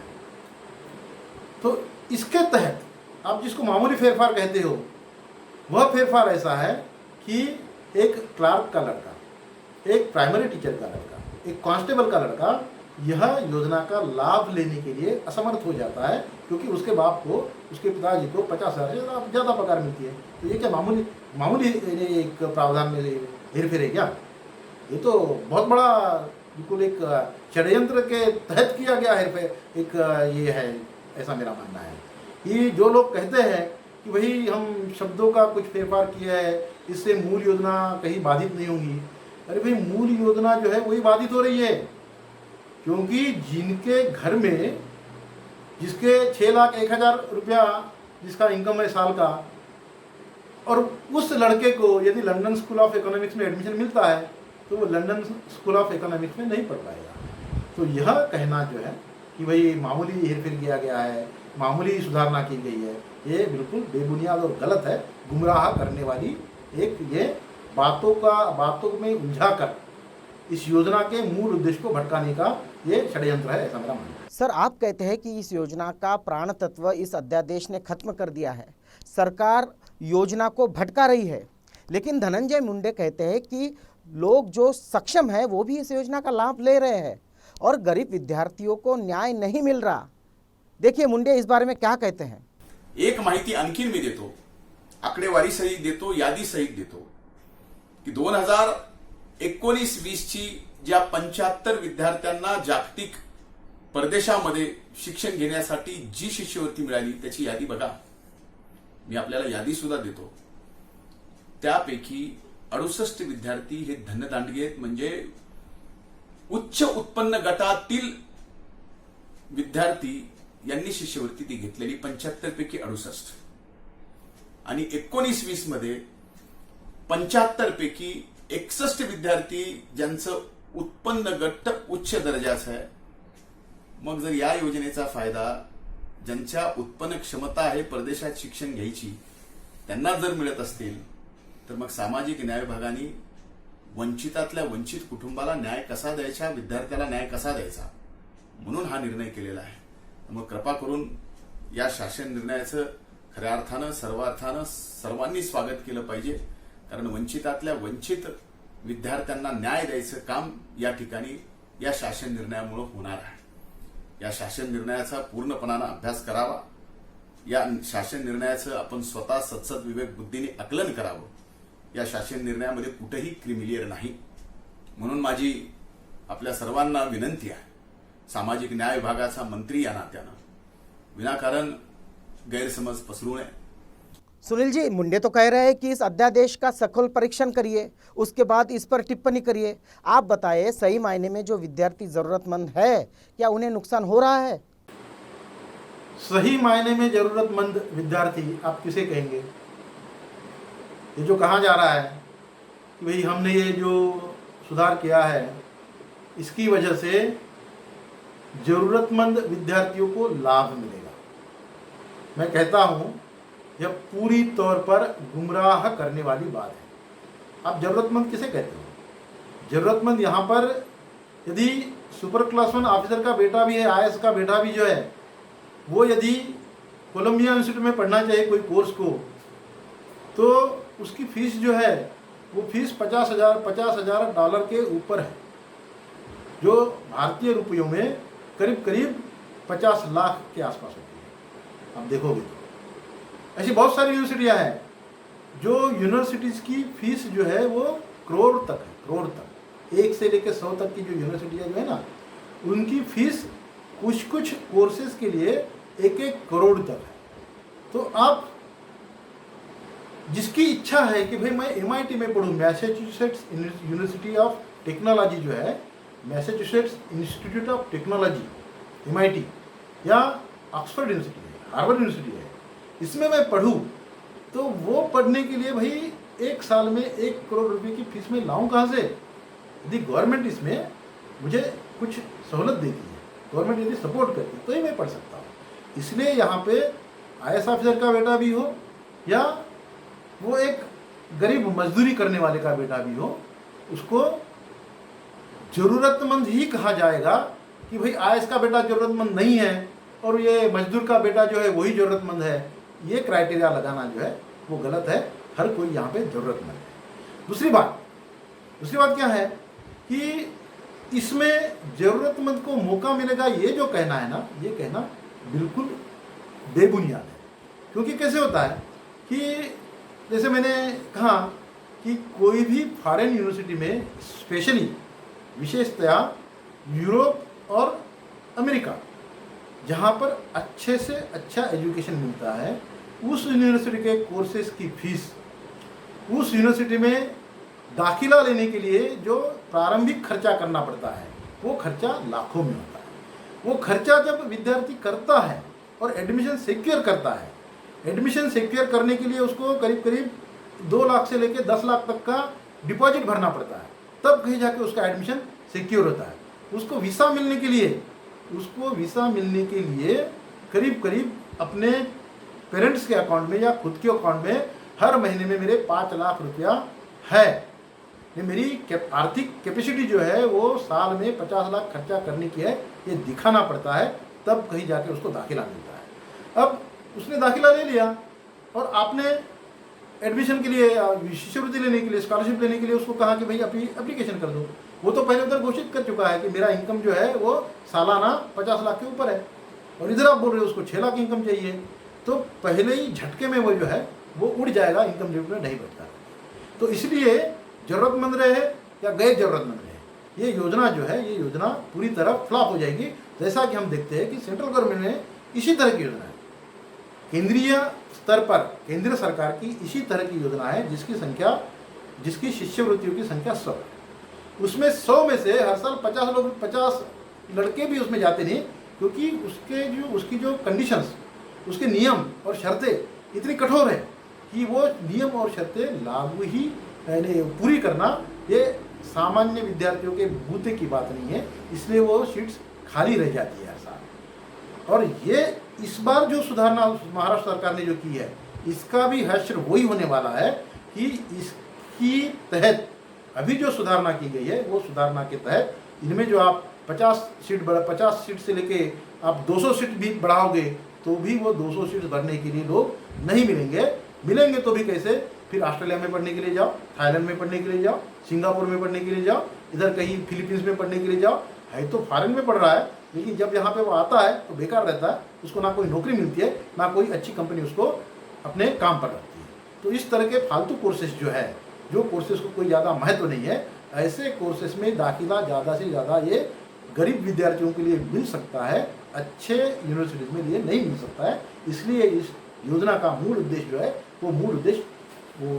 तो इसके तहत आप जिसको मामूली फेरफार कहते हो, वह फेरफार ऐसा है कि एक क्लार्क का लड़का, एक प्राइमरी टीचर का लड़का, एक कांस्टेबल का लड़का यह योजना का लाभ लेने के लिए असमर्थ हो जाता है, क्योंकि उसके बाप को, उसके पिताजी को 50,000 से ज़्यादा पगार मिलती है। तो ये क्या मामूली एक प्रावधान में हेरफेर है क्या? ये तो बहुत बड़ा बिल्कुल एक षड्यंत्र के तहत किया गया हेरफेर एक ये है, ऐसा मेरा मानना है। कि जो लोग कहते हैं कि भाई हम शब्दों का कुछ फेरफार किया है, इससे मूल योजना कहीं बाधित नहीं होगी, अरे भाई मूल योजना जो है वही बाधित हो रही है, क्योंकि जिनके घर में जिसके 6,01,000 रुपया जिसका इनकम है साल का, और उस लड़के को यदि लंदन स्कूल ऑफ इकोनॉमिक्स में एडमिशन मिलता है तो वो लंदन स्कूल ऑफ इकोनॉमिक्स में नहीं पढ़ पाएगा। तो यह कहना जो है कि भाई मामूली हेरफेर किया गया है, मामूली सुधारना की गई है, ये बिल्कुल बेबुनियाद और गलत है, गुमराह करने वाली एक ये बातों में उलझाकर इस योजना के मूल उद्देश्य को भटकाने का ये षड्यंत्र है, ऐसा मेरा मानना है। सर, आप कहते हैं कि इस योजना का प्राण तत्व इस अध्यादेश ने खत्म कर दिया है, सरकार योजना को भटका रही है, लेकिन धनंजय मुंडे कहते हैं कि लोग जो सक्षम है वो भी इस योजना का लाभ ले रहे हैं और गरीब विद्यार्थियों को न्याय नहीं मिल रहा। देखिए मुंडे इस बारे में क्या कहते हैं। एक माहिती आणखीन मी देतो, आकडेवारी सहित देतो, यादी सहित देतो की 2019-20 ची ज्या 75 विद्यार्थ्यांना जागतिक परदेशामध्ये शिक्षण घेण्यासाठी जी शिष्यवृत्ती मिळाली त्याची यादी बघा, मी आपल्याला यादी सुद्धा देतो। त्यापैकी 68 विद्यार्थी हे धनदांडगे आहेत, म्हणजे उच्च उत्पन्न गटातील विद्यार्थी यांनी शिष्यवृत्ती ती घेतलेली 75 पैकी 68, आणि 19-20 मध्ये 75 पैकी 61 विद्यार्थी ज्यांचं उत्पन्न गट उच्च दर्जाचं आहे। मग जर या योजनेचा फायदा ज्यांच्या उत्पन्न क्षमता आहे परदेशात शिक्षण घ्यायची त्यांना जर मिळत असतील, तर मग सामाजिक न्याय विभागाने वंचितातल्या वंचित कुटुंबाला न्याय कसा द्यायचा, विद्यार्थ्याला न्याय कसा द्यायचा, म्हणून हा निर्णय केलेला आहे। मग कृपा करून या शासन निर्णयाचं खऱ्या अर्थानं सर्वार्थानं सर्वांनी स्वागत केलं पाहिजे, कारण वंचितातल्या वंचित विद्यार्थ्यांना न्याय द्यायचं काम या ठिकाणी या शासन निर्णयामुळे होणार आहे। या शासन निर्णयाचा पूर्णपणाने अभ्यास करावा, या शासन निर्णयाचं आपण स्वतः सत्सद विवेक बुद्धीने आकलन करावं। या शासन निर्णयामध्ये कुठेही क्रिमिलियर नाही, म्हणून माझी आपल्या सर्वांना विनंती आहे, सामाजिक न्याय विभागाचा मंत्री या नात्यानं विनाकारण गैरसमज पसरू नये। सुनील जी, मुंडे तो कह रहे हैं कि इस अध्यादेश का सखोल परीक्षण करिए, उसके बाद इस पर टिप्पणी करिए। आप बताइए, सही मायने में जो विद्यार्थी जरूरतमंद है, क्या उन्हें नुकसान हो रहा है? सही मायने में जरूरतमंद विद्यार्थी आप किसे कहेंगे? ये जो कहा जा रहा है कि भाई हमने ये जो सुधार किया है इसकी वजह से जरूरतमंद विद्यार्थियों को लाभ मिलेगा, मैं कहता हूं यह पूरी तौर पर गुमराह करने वाली बात है। आप जरूरतमंद किसे कहते हो? जरूरतमंद यहाँ पर यदि सुपर क्लास 1 ऑफिसर का बेटा भी है, IAS का बेटा भी जो है, वो यदि कोलंबिया इंस्टीट्यूट में पढ़ना चाहिए कोई कोर्स को, तो उसकी फीस जो है वो फीस $50,000 के ऊपर है, जो भारतीय रुपयों में करीब 50 लाख के आसपास होती है। आप देखोगे तो ऐसी बहुत सारी यूनिवर्सिटियां हैं जो यूनिवर्सिटीज़ की फीस जो है वो करोड़ तक है, करोड़ तक, 1 से लेकर 100 तक की जो यूनिवर्सिटियां जो है ना, उनकी फीस कुछ कोर्सेज के लिए 1-1 करोड़ तक है। तो आप जिसकी इच्छा है कि भाई मैं MIT में पढ़ूँ, मैसेच्यूसेट्स यूनिवर्सिटी ऑफ टेक्नोलॉजी जो है, Massachusetts institute of technology MIT, या ऑक्सफोर्ड यूनिवर्सिटी है, हार्वर्ड यूनिवर्सिटी है, इसमें मैं पढ़ूँ, तो वो पढ़ने के लिए भाई 1 साल में 1 करोड़ रुपए की फीस में लाऊं कहाँ से? यदि गवर्नमेंट इसमें मुझे कुछ सहूलत देती है गवर्नमेंट यदि सपोर्ट करती तो ही मैं पढ़ सकता हूँ। इसलिए यहाँ पे IAS ऑफिसर का बेटा भी हो या वो एक गरीब मजदूरी करने वाले का बेटा भी हो, उसको जरूरतमंद ही कहा जाएगा कि भाई IAS का बेटा जरूरतमंद नहीं है और ये मजदूर का बेटा जो है वही जरूरतमंद है। ये क्राइटेरिया लगाना जो है वो गलत है। हर कोई यहाँ पे जरूरतमंद है। दूसरी बात क्या है कि इसमें जरूरतमंद को मौका मिलेगा, ये जो कहना है ना, ये कहना बिल्कुल बेबुनियाद है। क्योंकि कैसे होता है कि जैसे मैंने कहा कि कोई भी फॉरेन यूनिवर्सिटी में स्पेशली विशेषतया यूरोप और अमेरिका जहाँ पर अच्छे से अच्छा एजुकेशन मिलता है, उस यूनिवर्सिटी के कोर्सेज की फीस, उस यूनिवर्सिटी में दाखिला लेने के लिए जो प्रारंभिक खर्चा करना पड़ता है वो खर्चा लाखों में होता है। वो खर्चा जब विद्यार्थी करता है और एडमिशन सिक्योर करता है, एडमिशन सिक्योर करने के लिए उसको करीब करीब 2 लाख से लेकर 10 लाख तक का डिपॉजिट भरना पड़ता है, तब कहीं जाके उसका एडमिशन सिक्योर होता है। उसको वीसा मिलने के लिए करीब करीब अपने पेरेंट्स के अकाउंट में या खुद के अकाउंट में हर महीने में मेरे 5 लाख रुपया है, ये मेरी आर्थिक कैपेसिटी जो है वो साल में 50 लाख खर्चा करने की है, ये दिखाना पड़ता है, तब कहीं जाके उसको दाखिला मिलता है। अब उसने दाखिला ले लिया और आपने एडमिशन के लिए, शिष्यवृत्ति लेने के लिए, स्कॉलरशिप लेने के लिए उसको कहा कि भाई अपनी एप्लीकेशन कर दो। वो तो पहले उधर घोषित कर चुका है कि मेरा इनकम जो है वो सालाना 50 लाख के ऊपर है, और इधर आप बोल रहे हो उसको 6 लाख इनकम चाहिए, तो पहले ही झटके में वो जो है वो उड़ जाएगा, इनकम लिमिट में नहीं बचता। तो इसलिए जरूरतमंद रहे या गैर जरूरतमंद रहे, ये योजना जो है, ये योजना पूरी तरह फ्लॉप हो जाएगी। जैसा कि हम देखते हैं कि सेंट्रल गवर्नमेंट में इसी तरह की योजना है, केंद्रीय स्तर पर केंद्र सरकार की इसी तरह की योजना है जिसकी शिष्यवृत्तियों की संख्या 100 है। उसमें 100 में से हर साल 50 लड़के भी उसमें जाते नहीं, क्योंकि उसकी जो कंडीशंस, उसके नियम और शर्तें इतनी कठोर है कि वो नियम और शर्तें लागू ही पूरी करना ये सामान्य विद्यार्थियों के बूते की बात नहीं है, इसलिए वो सीट्स खाली रह जाती है हर साल। और ये इस बार जो सुधारना महाराष्ट्र सरकार ने जो की है, इसका भी हश्र वही होने वाला है कि इसकी तहत अभी जो सुधारना की गई है, वो सुधारना के तहत इनमें जो आप 50 सीट से लेके आप 200 सीट भी बढ़ाओगे तो भी वो 200 सीट भरने के लिए लोग नहीं मिलेंगे तो भी कैसे? फिर ऑस्ट्रेलिया में पढ़ने के लिए जाओ, थाईलैंड में पढ़ने के लिए जाओ, सिंगापुर में पढ़ने के लिए जाओ, इधर कहीं फिलीपींस में पढ़ने के लिए जाओ। है तो फॉरेन में पढ़ रहा है, लेकिन जब यहाँ पे वो आता है तो बेकार रहता है, उसको ना कोई नौकरी मिलती है, ना कोई अच्छी कंपनी उसको अपने काम पर रखती है। तो इस तरह के फालतू कोर्सेज जो कोर्सेज को कोई ज़्यादा महत्व नहीं है, ऐसे कोर्सेज में दाखिला ज़्यादा से ज़्यादा ये गरीब विद्यार्थियों के लिए मिल सकता है, अच्छे यूनिवर्सिटीज़ में लिए नहीं मिल सकता है। इसलिए इस योजना का मूल उद्देश्य जो है वो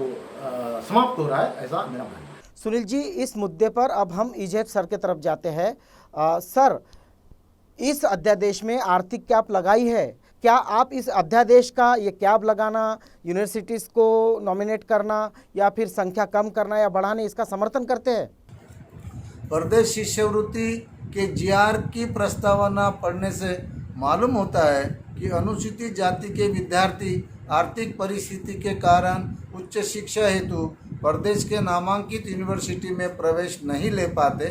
समाप्त हो रहा है, ऐसा मेरा मानना है। सुनील जी, इस मुद्दे पर अब हम ईजेप सर की तरफ जाते हैं। सर, इस अध्यादेश में आर्थिक कैप लगाई है, क्या आप इस अध्यादेश का ये कैप लगाना, यूनिवर्सिटीज़ को नॉमिनेट करना या फिर संख्या कम करना या बढ़ाने, इसका समर्थन करते हैं? प्रदेश शिष्यवृत्ति के जीआर की प्रस्तावना पढ़ने से मालूम होता है कि अनुसूचित जाति के विद्यार्थी आर्थिक परिस्थिति के कारण उच्च शिक्षा हेतु प्रदेश के नामांकित यूनिवर्सिटी में प्रवेश नहीं ले पाते।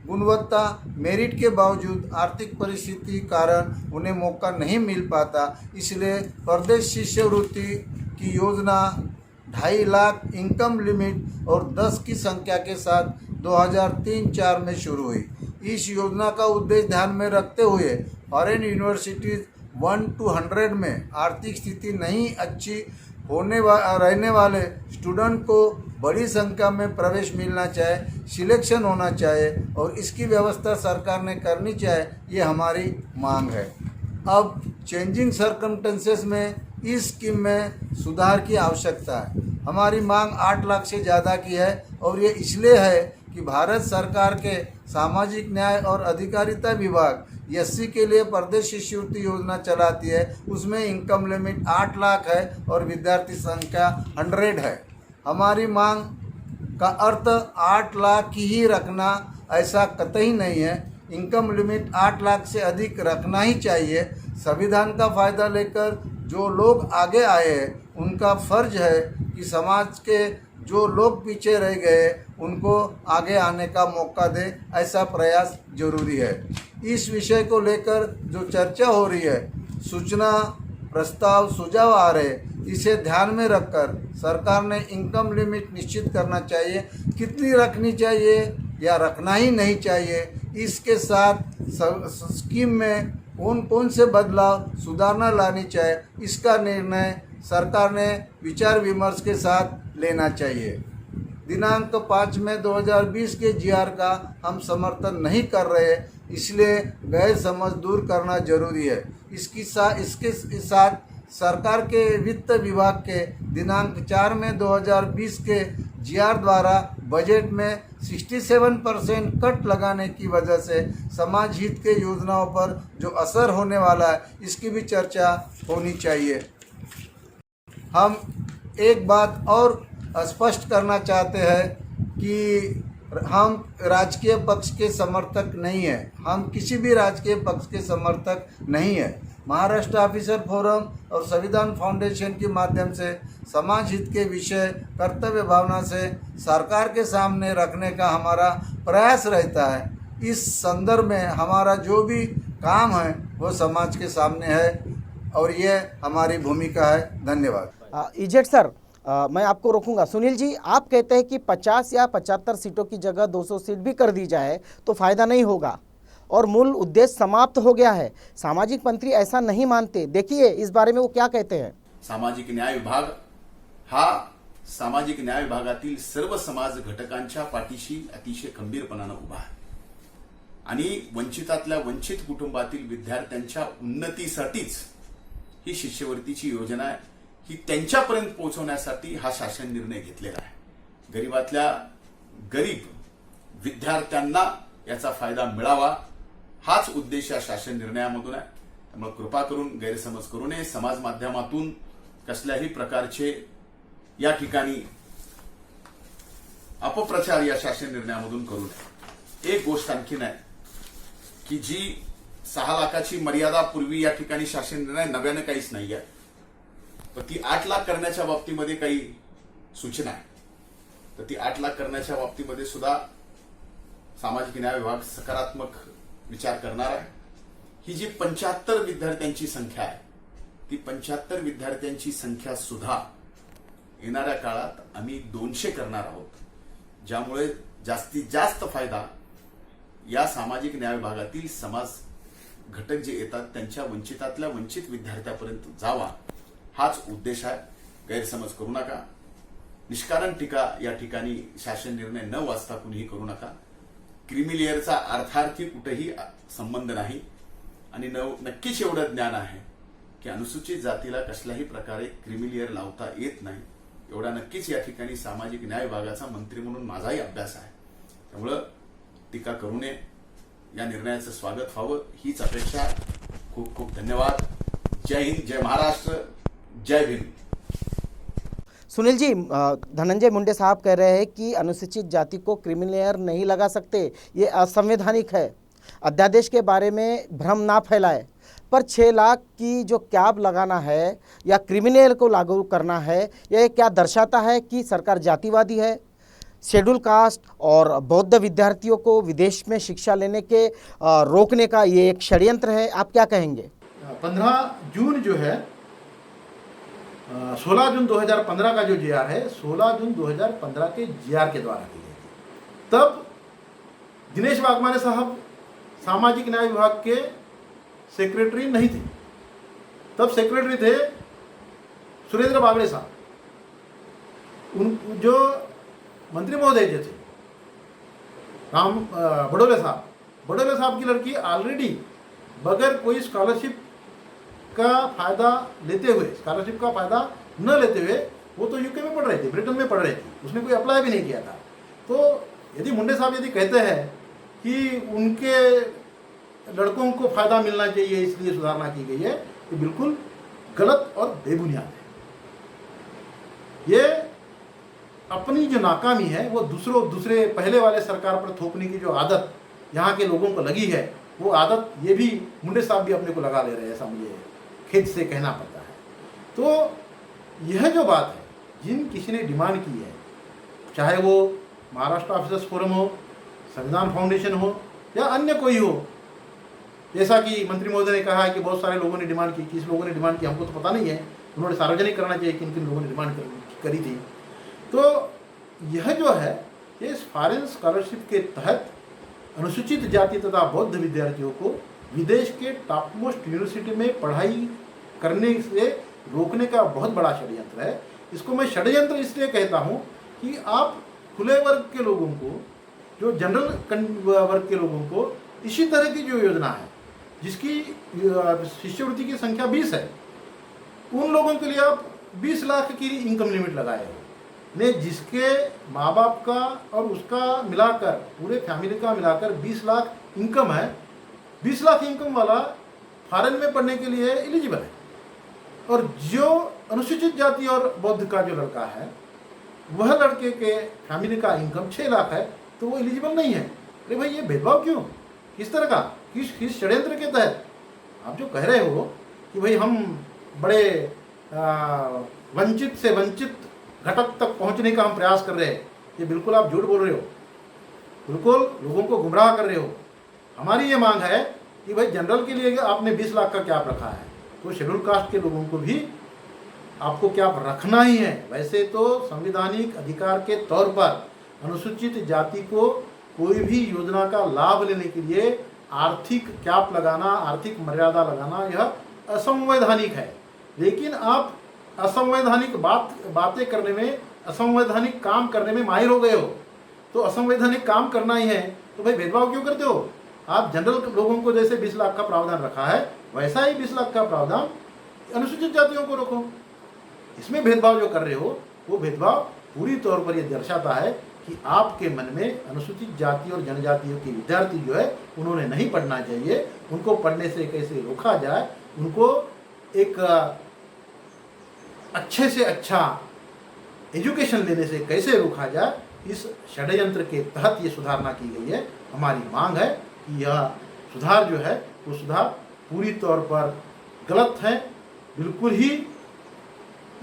गुणवत्ता मेरिट के बावजूद आर्थिक परिस्थिति कारण उन्हें मौका नहीं मिल पाता। इसलिए प्रदेश शिष्यवृत्ति की योजना 2.5 लाख इनकम लिमिट और 10 की संख्या के साथ 2003-04 में शुरू हुई। इस योजना का उद्देश्य ध्यान में रखते हुए फॉरेन यूनिवर्सिटीज़ 1 to 100 में आर्थिक स्थिति नहीं अच्छी रहने वाले स्टूडेंट को बड़ी संख्या में प्रवेश मिलना चाहिए, सिलेक्शन होना चाहिए और इसकी व्यवस्था सरकार ने करनी चाहिए, ये हमारी मांग है। अब चेंजिंग सर्कमस्टेंसेस में इस स्कीम में सुधार की आवश्यकता है। हमारी मांग 8 लाख से ज़्यादा की है और ये इसलिए है कि भारत सरकार के सामाजिक न्याय और अधिकारिता विभाग एससी के लिए प्रदेश शिष्यवृत्ति योजना चलाती है। उसमें इनकम लिमिट 8 लाख है और विद्यार्थी संख्या 100 है। हमारी मांग का अर्थ 8 लाख की ही रखना ऐसा कतई नहीं है। इनकम लिमिट 8 लाख से अधिक रखना ही चाहिए। संविधान का फ़ायदा लेकर जो लोग आगे आए हैं उनका फ़र्ज है कि समाज के जो लोग पीछे रह गए उनको आगे आने का मौका दे, ऐसा प्रयास जरूरी है। इस विषय को लेकर जो चर्चा हो रही है, सूचना प्रस्ताव सुझाव आ रहे, इसे ध्यान में रखकर सरकार ने इनकम लिमिट निश्चित करना चाहिए। कितनी रखनी चाहिए या रखना ही नहीं चाहिए, इसके साथ स्कीम में कौन कौन से बदलाव सुधारना लानी चाहिए, इसका निर्णय सरकार ने विचार विमर्श के साथ लेना चाहिए। दिनांक 5 मई 2020 के जीआर का हम समर्थन नहीं कर रहे, इसलिए गैर समझ दूर करना जरूरी है। इसके साथ सरकार के वित्त विभाग के दिनांक 4 मई 2020 के जीआर द्वारा बजट में 67% कट लगाने की वजह से समाज हित के योजनाओं पर जो असर होने वाला है, इसकी भी चर्चा होनी चाहिए। हम एक बात और स्पष्ट करना चाहते हैं कि हम राजकीय पक्ष के समर्थक नहीं हैं, हम किसी भी राजकीय पक्ष के समर्थक नहीं हैं। महाराष्ट्र ऑफिसर फोरम और संविधान फाउंडेशन के माध्यम से समाज हित के विषय कर्तव्य भावना से सरकार के सामने रखने का हमारा प्रयास रहता है। इस संदर्भ में हमारा जो भी काम है वो समाज के सामने है और ये हमारी भूमिका है। धन्यवाद। इजेट सर, मैं आपको रोकूंगा। सुनील जी, आप कहते हैं कि 50 या 75 सीटों की जगह 200 सीट भी कर दी जाए तो फ़ायदा नहीं होगा और मूल उद्देश्य समाप्त हो गया है। सामाजिक मंत्री ऐसा नहीं मानते। देखिए इस बारे में वो क्या कहते हैं। सामाजिक न्याय विभाग हा सामाजिक न्याय विभागातील सर्व समाज घटकांच्या पाठीशी अतिशय खंबीरपणानं उभा आहे आणि वंचितातल्या वंचित कुटुंबातील विद्यार्थ्यांच्या उन्नतीसाठीच ही शिष्यवृत्तीची योजना आहे, ही त्यांच्यापर्यंत पोहोचवण्यासाठी हा शासन निर्णय घेतलेला आहे। गरीबातल्या गरीब विद्यार्थ्यांना याचा फायदा मिळावा हाच उद्देश या शासन निर्णयामधून आहे। त्यामुळे कृपा करून गैरसमज करू नये। समाज माध्यमातून कसल्याही प्रकारचे या ठिकाणी अपप्रचार या शासन निर्णयामधून करू नये। एक गोष्ट आणखीन आहे की जी 6 लाखाची मर्यादा पूर्वी या ठिकाणी शासन निर्णय नव्यानं काहीच नाही आहे, पण ती 8 लाख करण्याच्या बाबतीमध्ये काही सूचना आहे, तर ती 8 लाख करण्याच्या बाबतीमध्ये सुद्धा सामाजिक न्याय विभाग सकारात्मक विचार करणार आहे। ही जी 75 विद्यार्थ्यांची संख्या आहे, ती 75 विद्यार्थ्यांची संख्या सुद्धा येणाऱ्या काळात आम्ही 200 करणार आहोत, ज्यामुळे जास्तीत जास्त फायदा या सामाजिक न्याय विभागातील समाज घटक जे येतात त्यांच्या वंचितातल्या वंचित विद्यार्थ्यापर्यंत जावा हाच उद्देश आहे। गैरसमज करू नका। निष्कारण टीका या ठिकाणी शासन निर्णय न वाचता कुणीही करू नका। क्रीमी लेअरचा अर्थार्थी कुठेही संबंध नाही आणि नक्कीच एवढं ज्ञान आहे की अनुसूचित जातीला कसल्याही प्रकारे क्रीमी लेअर लावता येत नाही, एवढा नक्कीच या ठिकाणी सामाजिक न्याय विभागाचा मंत्री म्हणून माझाही अभ्यास आहे। त्यामुळे टीका करू नये, या निर्णयाचं स्वागत व्हावं हीच अपेक्षा। खूप खूप धन्यवाद। जय हिंद, जय महाराष्ट्र, जय भीम। सुनील जी, धनंजय मुंडे साहब कह रहे हैं कि अनुसूचित जाति को क्रिमिनल लेयर नहीं लगा सकते, ये असंवैधानिक है। अध्यादेश के बारे में भ्रम ना फैलाए, पर 6 लाख की जो कैब लगाना है या क्रिमिनल को लागू करना है, यह क्या दर्शाता है कि सरकार जातिवादी है। शेड्यूल कास्ट और बौद्ध विद्यार्थियों को विदेश में शिक्षा लेने के रोकने का ये एक षड्यंत्र है, आप क्या कहेंगे। 15 जून जो है 16 जून 2015 का जो जीआर है 16 जून 2015 के जीआर के द्वारा की गई थी। तब दिनेश वाघमारे साहब सामाजिक न्याय विभाग के सेक्रेटरी नहीं थे, तब सेक्रेटरी थे सुरेंद्र बागड़े साहब। उन जो मंत्री महोदय जो थे राम बडोले साहब की लड़की ऑलरेडी बगैर कोई स्कॉलरशिप का फ़ायदा लेते हुए, स्कॉलरशिप का फ़ायदा न लेते हुए वो तो यूके में पढ़ रही थी, ब्रिटेन में पढ़ रही थी, उसने कोई अप्लाई भी नहीं किया था। तो यदि मुंडे साहब यदि कहते हैं कि उनके लड़कों को फ़ायदा मिलना चाहिए इसलिए सुधारना की गई है, ये बिल्कुल गलत और बेबुनियाद है। ये अपनी जो नाकामी है वो दूसरे पहले वाले सरकार पर थोपने की जो आदत यहाँ के लोगों को लगी है, वो आदत ये भी मुंडे साहब भी अपने को लगा ले रहे हैं, ऐसा मुझे खेद से कहना पड़ता है। तो यह जो बात है, जिन किसी ने डिमांड की है, चाहे वो महाराष्ट्र ऑफिसर्स फोरम हो, संविधान फाउंडेशन हो या अन्य कोई हो, जैसा कि मंत्री महोदय ने कहा है कि बहुत सारे लोगों ने डिमांड की, किस लोगों ने डिमांड की हमको तो पता नहीं है, उन्होंने सार्वजनिक करना चाहिए किन किन लोगों ने डिमांड करी थी। तो यह जो है, ये फॉरेन स्कॉलरशिप के तहत अनुसूचित जाति तथा बौद्ध विद्यार्थियों को विदेश के टॉप मोस्ट यूनिवर्सिटी में पढ़ाई करने से रोकने का बहुत बड़ा षड्यंत्र है। इसको मैं षड्यंत्र इसलिए कहता हूँ कि आप खुले वर्ग के लोगों को, जो जनरल वर्ग के लोगों को इसी तरह की जो योजना है, जिसकी शिष्यवृत्ति की संख्या 20 है, उन लोगों के लिए आप 20 लाख की इनकम लिमिट लगाए हो ने, जिसके माँ बाप का और उसका मिलाकर, पूरे फैमिली का मिलाकर 20 लाख इनकम है, 20 लाख इनकम वाला फॉरेन में पढ़ने के लिए एलिजिबल है। और जो अनुसूचित जाति और बौद्ध का जो लड़का है, वह लड़के के फैमिली का इनकम 6 लाख है, तो वो एलिजिबल नहीं है। अरे भाई, ये भेदभाव क्यों, किस तरह का, किस षड्यंत्र के तहत आप जो कह रहे हो कि भाई हम बड़े वंचित से वंचित घटक तक पहुंचने का हम प्रयास कर रहे हैं, ये बिल्कुल आप झूठ बोल रहे हो, बिल्कुल लोगों को गुमराह कर रहे हो। हमारी ये मांग है कि भाई जनरल के लिए आपने 20 लाख का कैप रखा है, तो शेड्यूल कास्ट के लोगों को भी आपको कैप रखना ही है। वैसे तो संवैधानिक अधिकार के तौर पर अनुसूचित जाति को कोई भी योजना का लाभ लेने के लिए आर्थिक कैप लगाना, आर्थिक मर्यादा लगाना, यह असंवैधानिक है। लेकिन आप असंवैधानिक बातें करने में, असंवैधानिक काम करने में माहिर हो गए हो, तो असंवैधानिक काम करना ही है, तो भाई भेदभाव क्यों करते हो? आप जनरल लोगों को जैसे 20 लाख का प्रावधान रखा है, वैसा ही 20 लाख का प्रावधान अनुसूचित जातियों को रखो। इसमें भेदभाव जो कर रहे हो, वो भेदभाव पूरी तौर पर यह दर्शाता है कि आपके मन में अनुसूचित जाति और जनजातियों के विद्यार्थी जो है, उन्होंने नहीं पढ़ना चाहिए, उनको पढ़ने से कैसे रोका जाए, उनको एक अच्छे से अच्छा एजुकेशन लेने से कैसे रोका जाए, इस षड्यंत्र के तहत ये सुधारना की गई है। हमारी मांग है कि यह सुधार जो है, वो सुधार पूरी तौर पर गलत है, बिल्कुल ही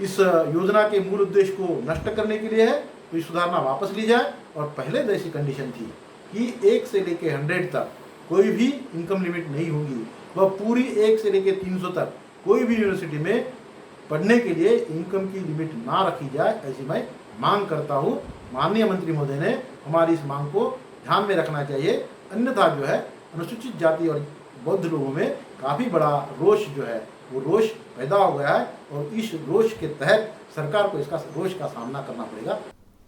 इस योजना के मूल उद्देश्य को नष्ट करने के लिए है। तो ये सुधारना वापस ली जाए, और पहले जैसी कंडीशन थी कि 1 से लेके 100 तक कोई भी इनकम लिमिट नहीं होगी, वह पूरी 1 से लेके 300 तक कोई भी यूनिवर्सिटी में पढ़ने के लिए इनकम की लिमिट ना रखी जाए, ऐसी मैं मांग करता हूँ। माननीय मंत्री महोदय ने हमारी इस मांग को ध्यान में रखना चाहिए, अन्यथा जो है अनुसूचित जाति और बौद्ध लोगों में काफ़ी बड़ा रोष जो है, वो रोष पैदा हो गया है, और इस रोष के तहत सरकार को इसका रोष का सामना करना पड़ेगा।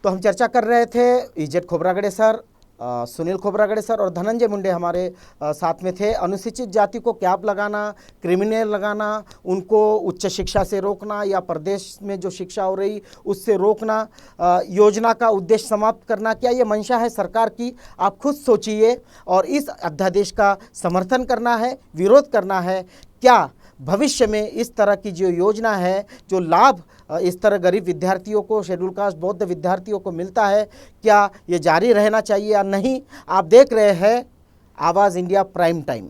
तो हम चर्चा कर रहे थे, इज्जत खोबरागड़े सर, सुनील खोबरागड़े सर और धनंजय मुंडे हमारे साथ में थे। अनुसूचित जाति को कैप लगाना, क्रिमिनल लगाना, उनको उच्च शिक्षा से रोकना या प्रदेश में जो शिक्षा हो रही उससे रोकना, योजना का उद्देश्य समाप्त करना, क्या ये मंशा है सरकार की? आप खुद सोचिए, और इस अध्यादेश का समर्थन करना है, विरोध करना है। क्या भविष्य में इस तरह की जो योजना है, जो लाभ इस तरह गरीब विद्यार्थियों को, शेड्यूल कास्ट बौद्ध विद्यार्थियों को मिलता है, क्या ये जारी रहना चाहिए या नहीं? आप देख रहे हैं आवाज़ इंडिया प्राइम टाइम।